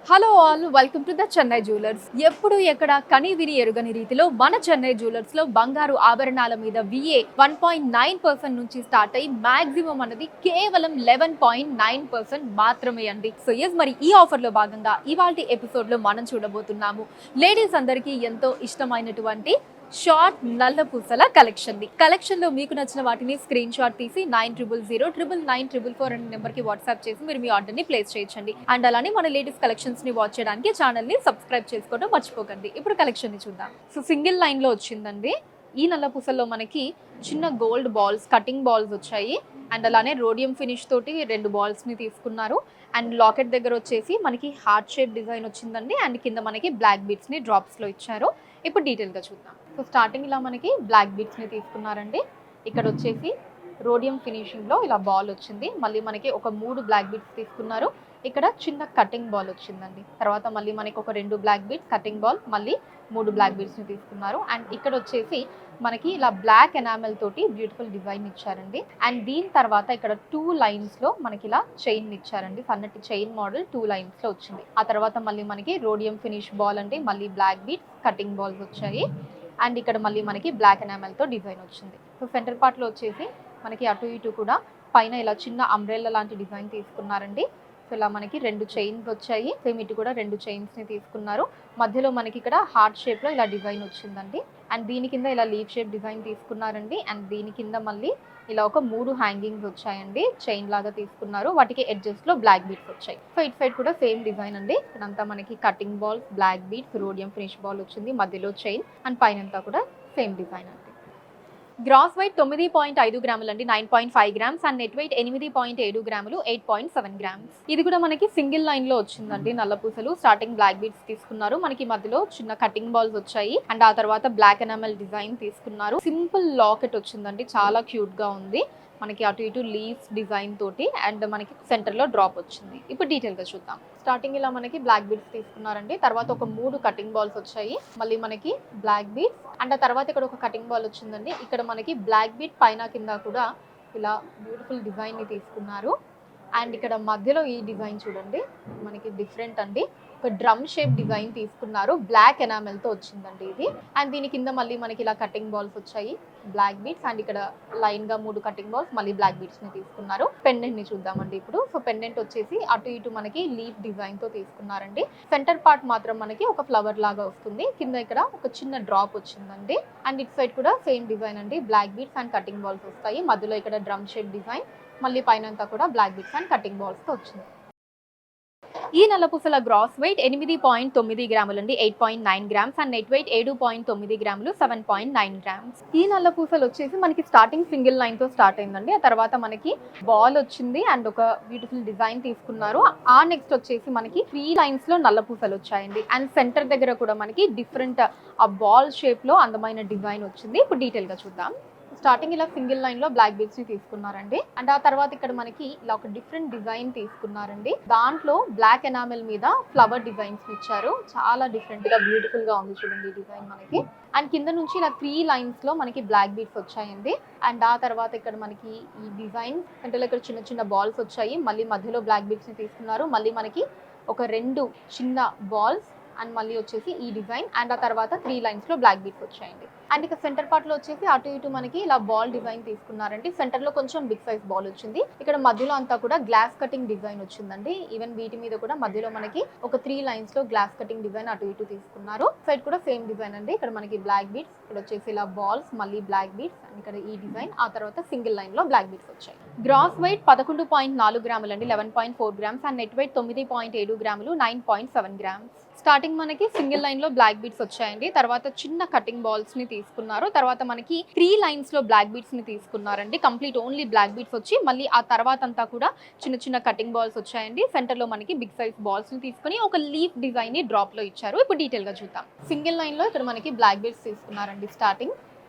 Hello all, welcome to the Chennai jewellers. ఎప్పుడు ఎక్కడ కని విని ఎరుగని రీతిలో మన చెన్నై జ్యువెలర్స్ లో బంగారు ఆభరణాల మీద విఏ 1.9% నుంచి స్టార్ట్ అయ్యి మాక్సిమం అనేది కేవలం 11.9% మాత్రమే అండి. సో మరి ఈ ఆఫర్ లో భాగంగా ఇవాల్టి ఎపిసోడ్ లో మనం చూడబోతున్నాము లేడీస్ అందరికీ ఎంతో ఇష్టమైనటువంటి షార్ట్ నల్ల పూసల కలెక్షన్ లో మీకు నచ్చిన వాటిని స్క్రీన్ షాట్ తీసి 9000999444 అనే నెంబర్ కి వాట్సాప్ చేసి మీరు మీ ఆర్డర్ ని ప్లేస్ చేయొచ్చండి. అండ్ అలానే మన లేటెస్ట్ కలెక్షన్స్ ని వాచ్ చేయడానికి ఛానల్ ని సబ్స్క్రైబ్ చేసుకోవడం మర్చిపోకండి. ఇప్పుడు కలెక్షన్ ని చూద్దాం. సో సింగిల్ లైన్ లో వచ్చిందండి. ఈ నల్ల పూసల్లో మనకి చిన్న గోల్డ్ బాల్స్, కటింగ్ బాల్స్ వచ్చాయి. అండ్ అలానే రోడియం ఫినిష్ తోటి 2 బాల్స్ ని తీసుకున్నారు. అండ్ లాకెట్ దగ్గర వచ్చేసి మనకి హార్ట్ షేప్ డిజైన్ వచ్చిందండి. అండ్ కింద మనకి బ్లాక్ బీడ్స్ ని డ్రాప్స్ లో ఇచ్చారు. ఇప్పుడు డీటెయిల్ గా చూద్దాం. సో స్టార్టింగ్ ఇలా మనకి బ్లాక్ బీడ్స్ ని తీసుకున్నారండి. ఇక్కడ వచ్చేసి రోడియం ఫినిషింగ్ లో ఇలా బాల్ వచ్చింది. మళ్ళీ మనకి ఒక 3 బ్లాక్ బీడ్స్ తీసుకున్నారు. ఇక్కడ చిన్న కటింగ్ బాల్ వచ్చిందండి. తర్వాత మళ్ళీ మనకి ఒక 2 బ్లాక్ బీడ్స్, కటింగ్ బాల్, మళ్ళీ 3 బ్లాక్ బీడ్స్ ని తీసుకున్నారు. అండ్ ఇక్కడ వచ్చేసి మనకి ఇలా బ్లాక్ ఎనామెల్ తోటి బ్యూటిఫుల్ డిజైన్ ఇచ్చారండి. అండ్ దీని తర్వాత ఇక్కడ 2 లైన్స్ లో మనకి ఇలా చైన్ ఇచ్చారండి. సన్నటి చైన్ మోడల్ 2 లైన్స్ లో వచ్చింది. ఆ తర్వాత మళ్ళీ మనకి రోడియం ఫినిష్ బాల్ అంటే మళ్ళీ బ్లాక్ బీడ్స్, కటింగ్ బాల్స్ వచ్చాయి. అండ్ ఇక్కడ మళ్ళీ మనకి బ్లాక్ ఎనామెల్ తో డిజైన్ వచ్చింది. సో సెంటర్ పార్ట్ లో వచ్చేసి మనకి అటు ఇటు కూడా పైన ఇలా చిన్న అంబ్రెల్లా లాంటి డిజైన్ తీసుకున్నారండి. సో ఇలా మనకి 2 చైన్స్ వచ్చాయి. సేమ్ ఇటు కూడా 2 చైన్స్ ని తీసుకున్నారు. మధ్యలో మనకి ఇక్కడ హార్ట్ షేప్ లో ఇలా డిజైన్ వచ్చిందండి. అండ్ దీని కింద ఇలా లీవ్ షేప్ డిజైన్ తీసుకున్నారండి. అండ్ దీని కింద మళ్ళీ ఇలా ఒక 3 హ్యాంగింగ్స్ వచ్చాయండి. చైన్ లాగా తీసుకున్నారు. వాటికి ఎడ్జెస్ లో బ్లాక్ బీడ్స్ వచ్చాయి. సో ఇటు సైడ్ కూడా సేమ్ డిజైన్ అండి. ఇదంతా మనకి cutting balls, black beads, rhodium finish ball వచ్చింది. మధ్యలో చైన్ అండ్ పైనంతా కూడా సేమ్ డిజైన్ అండి. గ్రాస్ వెయిట్ 9.5 గ్రాములు అండి, 9.5 గ్రామ్స్. అండ్ నెట్ వెయిట్ 8.7 గ్రాములు, 8.7 గ్రామ్స్. ఇది కూడా మనకి సింగిల్ లైన్ లో వచ్చిందండి. నల్ల పూసలు స్టార్టింగ్ బ్లాక్ బీడ్స్ తీసుకున్నారు. మనకి మధ్యలో చిన్న కటింగ్ బాల్స్ వచ్చాయి. అండ్ ఆ తర్వాత బ్లాక్ ఎనామెల్ డిజైన్ తీసుకున్నారు. సింపుల్ లాకెట్ వచ్చిందండి, చాలా క్యూట్ గా ఉంది. మనకి అటు ఇటు లీవ్స్ డిజైన్ తోటి అండ్ మనకి సెంటర్ లో డ్రాప్ వచ్చింది. ఇప్పుడు డీటెయిల్ గా చూద్దాం. స్టార్టింగ్ ఇలా మనకి బ్లాక్ బీడ్స్ తీసుకున్నారండి. తర్వాత ఒక 3 కటింగ్ బాల్స్ వచ్చాయి. మళ్ళీ మనకి బ్లాక్ బీడ్స్ అండ్ ఆ తర్వాత ఇక్కడ ఒక కటింగ్ బాల్ వచ్చిందండి. ఇక్కడ మనకి బ్లాక్ బీడ్ పైన కింద కూడా ఇలా బ్యూటిఫుల్ డిజైన్ ని తీసుకున్నారు. అండ్ ఇక్కడ మధ్యలో ఈ డిజైన్ చూడండి, మనకి డిఫరెంట్ అండి. ఒక డ్రమ్ షేప్ డిజైన్ తీసుకున్నారు. బ్లాక్ ఎనామెల్ తో వచ్చిందండి ఇది. అండ్ దీని కింద మళ్ళీ మనకి ఇలా కటింగ్ బాల్స్ వచ్చాయి, బ్లాక్ బీడ్స్. అండ్ ఇక్కడ లైన్ గా 3 కటింగ్ బాల్స్, మళ్ళీ బ్లాక్ బీడ్స్ ని తీసుకున్నారు. పెండెంట్ ని చూద్దామండి ఇప్పుడు. సో పెండెంట్ వచ్చేసి అటు ఇటు మనకి లీఫ్ డిజైన్ తో తీసుకున్నారండి. సెంటర్ పార్ట్ మాత్రం మనకి ఒక ఫ్లవర్ లాగా వస్తుంది. కింద ఇక్కడ ఒక చిన్న డ్రాప్ వచ్చిందండి. అండ్ ఇటు సైడ్ కూడా సేమ్ డిజైన్ అండి. Black beads and cutting balls వస్తాయి. మధ్యలో ఇక్కడ డ్రమ్ షేప్ డిజైన్, మళ్ళీ పైన కూడా black beads and cutting balls తో వచ్చింది. ఈ నల్లపూసల గ్రాస్ వెయిట్ 8.9 గ్రాములు అండి, 8.9 గ్రామ్స్. అండ్ నెట్ వెయిట్ 7.9 గ్రాములు, 7.9 గ్రామ్స్. ఈ నల్లపూసలు వచ్చేసి మనకి స్టార్టింగ్ సింగిల్ లైన్ తో స్టార్ట్ అయిందండి. ఆ తర్వాత మనకి బాల్ వచ్చింది అండ్ ఒక బ్యూటిఫుల్ డిజైన్ తీసుకున్నారు. ఆ నెక్స్ట్ వచ్చేసి మనకి 3 లైన్స్ లో నల్లపూసలు వచ్చాయండి. అండ్ సెంటర్ దగ్గర కూడా మనకి డిఫరెంట్ ఆ బాల్ షేప్ లో అందమైన డిజైన్ వచ్చింది. ఇప్పుడు డీటెయిల్ గా చూద్దాం. స్టార్టింగ్ ఇలా సింగిల్ లైన్ లో బ్లాక్ బీడ్స్ ని తీసుకున్నారండి. అండ్ ఆ తర్వాత ఇక్కడ మనకి ఇలా ఒక డిఫరెంట్ డిజైన్ తీసుకున్నారండి. దాంట్లో బ్లాక్ ఎనామెల్ మీద ఫ్లవర్ డిజైన్స్ ఇచ్చారు. చాలా డిఫరెంట్ గా బ్యూటిఫుల్ గా ఉంది చూడండి డిజైన్ మనకి. అండ్ కింద నుంచి ఇలా 3 లైన్స్ లో మనకి బ్లాక్ బీడ్స్ వచ్చాయండి. అండ్ ఆ తర్వాత ఇక్కడ మనకి ఈ డిజైన్ అంటే ఇక్కడ చిన్న చిన్న బాల్స్ వచ్చాయి. మళ్ళీ మధ్యలో బ్లాక్ బీడ్స్ ని తీసుకున్నారు. మళ్ళీ మనకి ఒక 2 చిన్న బాల్స్ అండ్ మళ్ళీ వచ్చేసి ఈ డిజైన్. అండ్ ఆ తర్వాత 3 లైన్స్ లో బ్లాక్ బీడ్స్ వచ్చాయండి. అండ్ ఇక సెంటర్ పార్ట్ లో వచ్చేసి అటు ఇటు మనకి ఇలా బాల్ డిజైన్ తీసుకున్నారండి. సెంటర్ లో కొంచెం బిగ్ సైజ్ బాల్ వచ్చింది. ఇక్కడ మధ్యలో అంతా కూడా గ్లాస్ కటింగ్ డిజైన్ వచ్చిందండి. ఈవెన్ వీటి మీద కూడా మధ్యలో మనకి ఒక 3 లైన్స్ లో గ్లాస్ కటింగ్ డిజైన్ అటు ఇటు తీసుకున్నారు. సైడ్ కూడా సేమ్ డిజైన్ అండి. ఇక్కడ మనకి బ్లాక్ బీడ్స్, ఇక్కడ వచ్చేసి ఇలా బాల్స్, మళ్ళీ బ్లాక్ బీడ్స్ అండ్ ఇక్కడ ఈ డిజైన్. ఆ తర్వాత సింగిల్ లైన్ లో బ్లాక్ బీడ్స్ వచ్చాయి. గ్రాస్ వెయిట్ 11.4 గ్రాములు అండి, 11.4 గ్రామ్స్. అండ్ నెట్ వెయిట్ 9.7 గ్రాములు, 9.7 గ్రామ్స్. స్టార్టింగ్ మనకి సింగిల్ లైన్ లో బ్లాక్ బీడ్స్ వచ్చాయండి. తర్వాత చిన్న కటింగ్ బాల్స్ ని తీసుకున్నారు. తర్వాత మనకి 3 లైన్స్ లో బ్లాక్ బీడ్స్ ని తీసుకున్నారండి. కంప్లీట్ ఓన్లీ బ్లాక్ బీడ్స్ వచ్చి మళ్ళీ ఆ తర్వాత అంతా కూడా చిన్న చిన్న కటింగ్ బాల్స్ వచ్చాయండి. సెంటర్ లో మనకి బిగ్ సైజ్ బాల్స్ ని తీసుకుని ఒక లీఫ్ డిజైన్ ని డ్రాప్ లో ఇచ్చారు. ఇప్పుడు డీటెయిల్ గా చూద్దాం. సింగిల్ లైన్ లో ఇక్కడ మనకి బ్లాక్ బీడ్స్ తీసుకున్నారండి స్టార్టింగ్.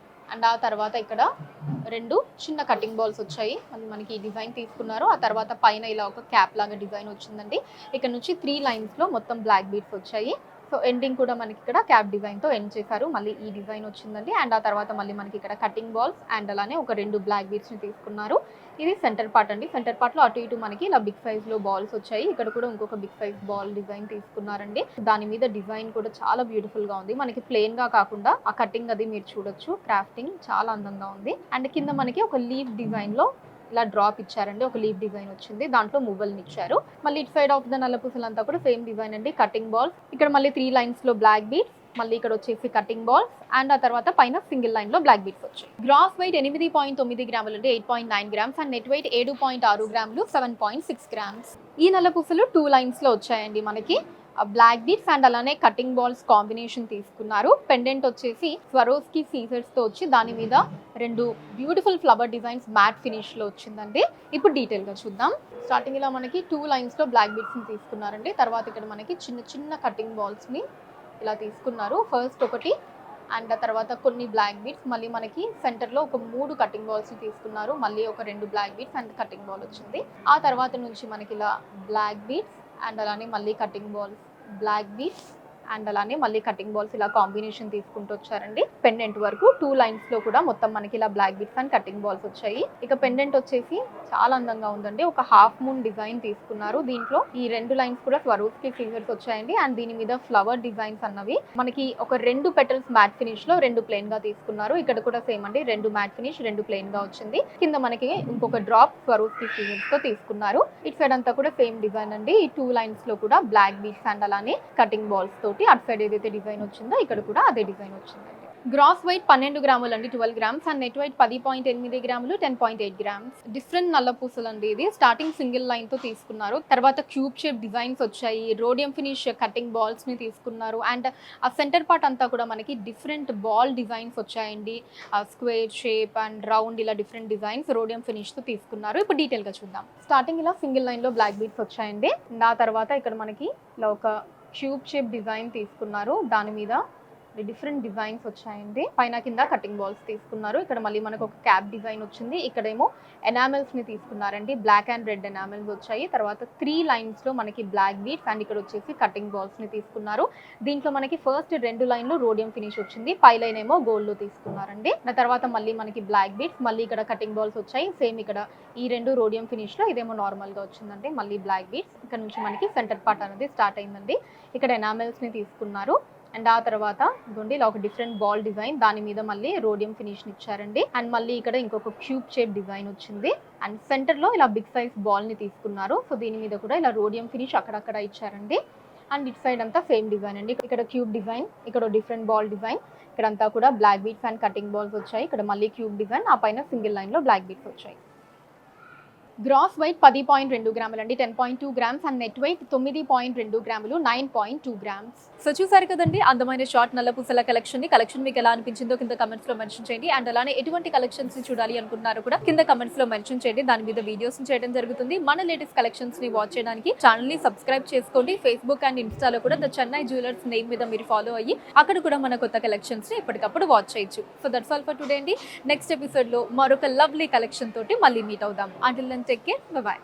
అండ్ ఆ తర్వాత ఇక్కడ 2 చిన్న కటింగ్ బాల్స్ వచ్చాయి. మళ్ళీ మనకి ఈ డిజైన్ తీసుకున్నారు. ఆ తర్వాత పైన ఇలా ఒక క్యాప్ లాగా డిజైన్ వచ్చిందండి. ఇక్కడ నుంచి 3 లైన్స్ లో మొత్తం బ్లాక్ బీడ్స్ వచ్చాయి. సో ఎండింగ్ కూడా మనకి ఇక్కడ క్యాప్ డిజైన్ తో ఎండ్ చేశారు. మళ్ళీ ఈ డిజైన్ వచ్చిందండి. అండ్ ఆ తర్వాత మళ్ళీ మనకి ఇక్కడ కటింగ్ బాల్స్ అండ్ అలానే ఒక 2 బ్లాక్ బీడ్స్ ని తీసుకున్నారు. ఇది సెంటర్ పార్ట్ అండి. సెంటర్ పార్ట్ లో అటు ఇటు మనకి ఇలా బిగ్ సైజ్ లో బాల్స్ వచ్చాయి. ఇక్కడ కూడా ఇంకొక బిగ్ సైజ్ బాల్ డిజైన్ తీసుకున్నారండి. దాని మీద డిజైన్ కూడా చాలా బ్యూటిఫుల్ గా ఉంది. మనకి ప్లెయిన్ గా కాకుండా ఆ కటింగ్ అది మీరు చూడొచ్చు. క్రాఫ్టింగ్ చాలా అందంగా ఉంది. అండ్ కింద మనకి ఒక లీఫ్ డిజైన్ లో ఇలా డ్రాప్ ఇచ్చారండి. ఒక లీఫ్ డిజైన్ వచ్చింది. దాంట్లో మువ్వల్ని ఇచ్చారు. మళ్ళీ ఇటు సైడ్ ఆఫ్ ద నల్ల పూసలంతా కూడా సేమ్ డిజైన్ అండి. కటింగ్ బాల్స్, ఇక్కడ మళ్ళీ 3 లైన్స్ లో బ్లాక్ బీడ్స్, మళ్ళీ ఇక్కడ వచ్చేసి కటింగ్ బాల్స్ అండ్ ఆ తర్వాత పైన సింగిల్ లైన్ లో బ్లాక్ బీడ్స్ వచ్చాయి. గ్రాస్ వెయిట్ 8.9 గ్రాములు అంటే 8.9 గ్రామ్స్ అండ్ నెట్ వెయిట్ 7.6 గ్రాములు 7.6 గ్రామ్స్. ఈ నల్ల పూసలు 2 లైన్స్ లో వచ్చాయండి. మనకి బ్లాక్ బీడ్స్ అండ్ అలానే కటింగ్ బాల్స్ కాంబినేషన్ తీసుకున్నారు. పెండెంట్ వచ్చేసి స్వరోస్కి సీజర్స్ తో వచ్చి దాని మీద 2 beautiful flower designs matte finish లో వచ్చిందండి. ఇప్పుడు డీటెయిల్ గా చూద్దాం. స్టార్టింగ్ ఇలా మనకి 2 లైన్స్ లో బ్లాక్ బీడ్స్ ని తీసుకున్నారండి. తర్వాత ఇక్కడ మనకి చిన్న చిన్న కటింగ్ బాల్స్ ని ఇలా తీసుకున్నారు. ఫస్ట్ ఒకటి అండ్ ఆ తర్వాత కొన్ని బ్లాక్ బీడ్స్, మళ్ళీ మనకి సెంటర్ లో ఒక 3 కటింగ్ బాల్స్ తీసుకున్నారు. మళ్ళీ ఒక 2 black beads and cutting ball వచ్చింది. ఆ తర్వాత నుంచి మనకి ఇలా బ్లాక్ బీడ్స్ అండ్ అలానే మళ్ళీ cutting balls, black beads and అలానే మళ్ళీ కటింగ్ బాల్స్ ఇలా కాంబినేషన్ తీసుకుంటూ వచ్చారండి. పెండెంట్ వరకు 2 లైన్స్ లో కూడా మొత్తం మనకి ఇలా black beads and cutting balls వచ్చాయి. ఇక పెండెంట్ వచ్చేసి చాలా అందంగా ఉందండి. ఒక హాఫ్ మూన్ డిజైన్ తీసుకున్నారు. దీంట్లో ఈ 2 లైన్స్ కూడా స్వరూప్కి ఫింగర్స్ వచ్చాయండి. అండ్ దీని మీద ఫ్లవర్ డిజైన్స్ అన్నవి మనకి ఒక 2 పెటల్స్ మ్యాట్ ఫినిష్ లో 2 ప్లెయిన్ గా తీసుకున్నారు. ఇక్కడ కూడా సేమ్ అండి. 2 మ్యాట్ ఫినిష్, 2 ప్లెయిన్ గా వచ్చింది. కింద మనకి ఇంకొక డ్రాప్ స్వరూప్కి ఫింగర్స్ తో తీసుకున్నారు. ఇటు సైడ్ అంతా కూడా సేమ్ డిజైన్ అండి. ఈ 2 లైన్స్ లో కూడా బ్లాక్ బీడ్స్ అండ్ అలానే కటింగ్ బాల్స్ తోటి అటు సైడ్ ఏదైతే డిజైన్ వచ్చిందో ఇక్కడ కూడా అదే డిజైన్ వచ్చిందండి. గ్రాస్ వెయిట్ 12 గ్రాములు అండి, 12 గ్రామ్స్ అండ్ నెట్ వెయిట్ 10.8 గ్రాములు 10.8 గ్రామ్స్. డిఫరెంట్ నల్ల పూసలు అండి. ఇది స్టార్టింగ్ సింగిల్ లైన్ తో తీసుకున్నారు. తర్వాత క్యూబ్ షేప్ డిజైన్స్ వచ్చాయి. రోడియం ఫినిష్ కటింగ్ బాల్స్ ని తీసుకున్నారు. అండ్ ఆ సెంటర్ పార్ట్ అంతా కూడా మనకి డిఫరెంట్ బాల్ డిజైన్స్ వచ్చాయండి. స్క్వేర్ షేప్ అండ్ రౌండ్ ఇలా డిఫరెంట్ డిజైన్స్ రోడియం ఫినిష్ తో తీసుకున్నారు. ఇప్పుడు డీటెయిల్ గా చూద్దాం. స్టార్టింగ్ ఇలా సింగిల్ లైన్ లో బ్లాక్ బీడ్స్ వచ్చాయండి. ఆ తర్వాత ఇక్కడ మనకి ఇలా ఒక క్యూబ్ షేప్ డిజైన్ తీసుకున్నారు. దాని మీద డిఫరెంట్ డిజైన్స్ వచ్చాయండి. పైన కింద కటింగ్ బాల్స్ తీసుకున్నారు. ఇక్కడ మళ్ళీ మనకు ఒక క్యాప్ డిజైన్ వచ్చింది. ఇక్కడేమో ఎనామెల్స్ ని తీసుకున్నారండి. బ్లాక్ అండ్ రెడ్ ఎనామెల్స్ వచ్చాయి. తర్వాత 3 లైన్స్ లో మనకి బ్లాక్ బీడ్స్ అండ్ ఇక్కడ వచ్చేసి కటింగ్ బాల్స్ ని తీసుకున్నారు. దీంట్లో మనకి ఫస్ట్ 2 లైన్లు రోడియం ఫినిష్ వచ్చింది. పై లైన్ ఏమో గోల్డ్ లో తీసుకున్నారండి. తర్వాత మళ్ళీ మనకి బ్లాక్ బీడ్స్, మళ్ళీ ఇక్కడ కటింగ్ బాల్స్ వచ్చాయి. సేమ్ ఇక్కడ ఈ 2 రోడియం ఫినిష్ లో, ఇదేమో నార్మల్ గా వచ్చిందండి. మళ్ళీ బ్లాక్ బీడ్స్, ఇక్కడ నుంచి మనకి సెంటర్ పార్ట్ అనేది స్టార్ట్ అయిందండి. ఇక్కడ ఎనామెల్స్ ని తీసుకున్నారు. అండ్ ఆ తర్వాత ఇదిగోండి ఇలా ఒక డిఫరెంట్ బాల్ డిజైన్, దాని మీద మళ్ళీ రోడియం ఫినిష్ ఇచ్చారండి. అండ్ మళ్ళీ ఇక్కడ ఇంకొక క్యూబ్ షేప్ డిజైన్ వచ్చింది. అండ్ సెంటర్ లో ఇలా బిగ్ సైజ్ బాల్ ని తీసుకున్నారు. సో దీని మీద కూడా ఇలా రోడియం ఫినిష్ అక్కడక్కడ ఇచ్చారండి. అండ్ ఇటు సైడ్ అంతా సేమ్ డిజైన్ అండి. ఇక్కడ క్యూబ్ డిజైన్, ఇక్కడ డిఫరెంట్ బాల్ డిజైన్, ఇక్కడంతా కూడా black beads and cutting balls వచ్చాయి. ఇక్కడ మళ్ళీ క్యూబ్ డిజైన్, ఆ పైన సింగిల్ లైన్ లో బ్లాక్ బీడ్స్ వచ్చాయి. గ్రాస్ వెయిట్ 10.2 గ్రాములు అండి, 10.2 గ్రామ్స్ అండ్ నెట్ వెయిట్ 9.2 గ్రాములు 9.2 గ్రామ్స్. సో చూసారు కదండి అందమైన షార్ట్ నల్ల పూసల కలెక్షన్ మీకు ఎలా అనిపించిందో కింద కమెంట్స్ లో మెన్షన్ చేయండి. అండ్ అలానే ఎటువంటి కలెక్షన్స్ ని చూడాలి అనుకుంటున్నారో కూడా కింద కమెంట్స్ లో మెన్షన్ చేయండి. దాని మీద వీడియోస్ చేయడం జరుగుతుంది. మన లేటెస్ట్ కలెక్షన్స్ ని వాచ్ చేయడానికి ఛానల్ ని సబ్స్క్రైబ్ చేసుకోండి. ఫేస్బుక్ అండ్ ఇన్స్టాలో కూడా ద చెన్నై జ్యువెలర్స్ నేమ్ మీద మీరు ఫాలో అయ్యి అక్కడ కూడా మన కొత్త కలెక్షన్స్ ని ఎప్పటికప్పుడు వాచ్ చేయొచ్చు. So that's all for today అండి. నెక్స్ట్ ఎపిసోడ్ లో మరొక లవ్లీ కలెక్షన్ తోటి మళ్ళీ మీట్ అవుదాం. Until then take care, bye by.